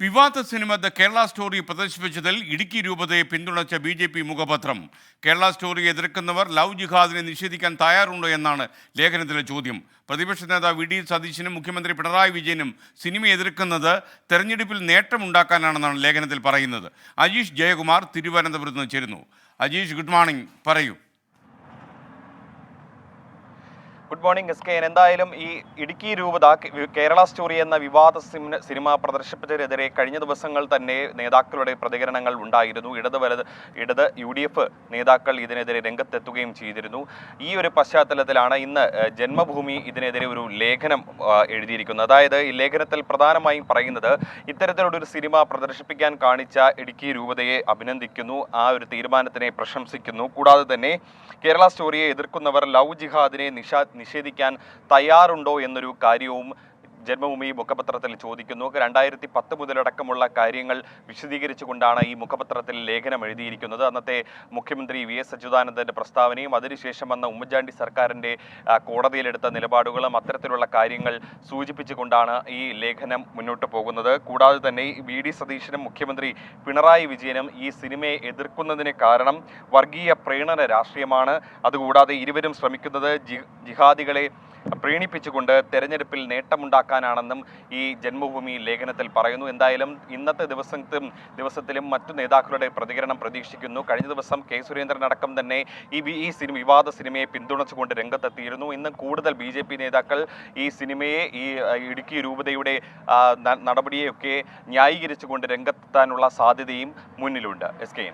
വിവാദ സിനിമ the Kerala story പ്രദർശിപ്പിച്ചതിൽ ഇടുക്കി രൂപതയെ പിന്തുണച്ച ബി മുഖപത്രം. കേരള സ്റ്റോറി എതിർക്കുന്നവർ ലവ് ജിഹാദിനെ നിഷേധിക്കാൻ തയ്യാറുണ്ടോ എന്നാണ് ലേഖനത്തിലെ ചോദ്യം. പ്രതിപക്ഷ നേതാവ് വി ഡി സതീശനും മുഖ്യമന്ത്രി പിണറായി വിജയനും സിനിമ എതിർക്കുന്നത് തെരഞ്ഞെടുപ്പിൽ നേട്ടമുണ്ടാക്കാനാണെന്നാണ് ലേഖനത്തിൽ പറയുന്നത്. അജീഷ് ജയകുമാർ തിരുവനന്തപുരത്ത് നിന്ന് ചേരുന്നു. അജീഷ്, ഗുഡ് മോർണിംഗ്, പറയൂ. Good morning S K. എന്തായാലും ഈ ഇടുക്കി രൂപത കേരള സ്റ്റോറി എന്ന വിവാദ സിനിമ പ്രദർശിപ്പിച്ചതിനെതിരെ കഴിഞ്ഞ ദിവസങ്ങൾ തന്നെ നേതാക്കളുടെ പ്രതികരണങ്ങൾ ഉണ്ടായിരുന്നു. ഇടത് UDF നേതാക്കൾ ഇതിനെതിരെ രംഗത്തെത്തുകയും ചെയ്തിരുന്നു. ഈ ഒരു പശ്ചാത്തലത്തിലാണ് ഇന്ന് ജന്മഭൂമി ഇതിനെതിരെ ഒരു ലേഖനം എഴുതിയിരിക്കുന്നത്. അതായത് ഈ ലേഖനത്തിൽ പ്രധാനമായും പറയുന്നത് ഇത്തരത്തിലുള്ള ഒരു സിനിമ പ്രദർശിപ്പിക്കാൻ കാണിച്ച ഇടുക്കി രൂപതയെ അഭിനന്ദിക്കുന്നു, ആ ഒരു തീരുമാനത്തിനെ പ്രശംസിക്കുന്നു. കൂടാതെ തന്നെ കേരള സ്റ്റോറിയെ എതിർക്കുന്നവർ ലവ് ജിഹാദിനെ നിഷേധിക്കാൻ തയ്യാറുണ്ടോ എന്നൊരു കാര്യവും ജന്മഭൂമി മുഖപത്രത്തിൽ ചോദിക്കുന്നു. 2010 മുതലടക്കമുള്ള കാര്യങ്ങൾ വിശദീകരിച്ചുകൊണ്ടാണ് ഈ മുഖപത്രത്തിൽ ലേഖനം എഴുതിയിരിക്കുന്നത്. അന്നത്തെ മുഖ്യമന്ത്രി VS അച്യുതാനന്ദന്റെ പ്രസ്താവനയും അതിനുശേഷം വന്ന ഉമ്മൻചാണ്ടി സർക്കാരിൻ്റെ കോടതിയിലെടുത്ത നിലപാടുകളും അത്തരത്തിലുള്ള കാര്യങ്ങൾ സൂചിപ്പിച്ചുകൊണ്ടാണ് ഈ ലേഖനം മുന്നോട്ട് പോകുന്നത്. കൂടാതെ തന്നെ VD സതീശനും മുഖ്യമന്ത്രി പിണറായി വിജയനും ഈ സിനിമയെ എതിർക്കുന്നതിന് കാരണം വർഗീയ പ്രീണന രാഷ്ട്രീയമാണ്. അതുകൂടാതെ ഇരുവരും ശ്രമിക്കുന്നത് ജിഹാദികളെ പ്രീണിപ്പിച്ചുകൊണ്ട് തെരഞ്ഞെടുപ്പിൽ നേട്ടമുണ്ടാക്കാനാണെന്നും ഈ ജന്മഭൂമി ലേഖനത്തിൽ പറയുന്നു. എന്തായാലും ഇന്നത്തെ ദിവസത്തിലും മറ്റു നേതാക്കളുടെ പ്രതികരണം പ്രതീക്ഷിക്കുന്നു. കഴിഞ്ഞ ദിവസം K സുരേന്ദ്രൻ അടക്കം തന്നെ ഈ വിവാദ സിനിമയെ പിന്തുണച്ചുകൊണ്ട് രംഗത്തെത്തിയിരുന്നു. ഇന്ന് കൂടുതൽ BJP നേതാക്കൾ ഈ സിനിമയെ, ഈ ഇടുക്കി രൂപതയുടെ നടപടിയെയൊക്കെ ന്യായീകരിച്ചുകൊണ്ട് രംഗത്തെത്താനുള്ള സാധ്യതയും മുന്നിലുണ്ട്. SK.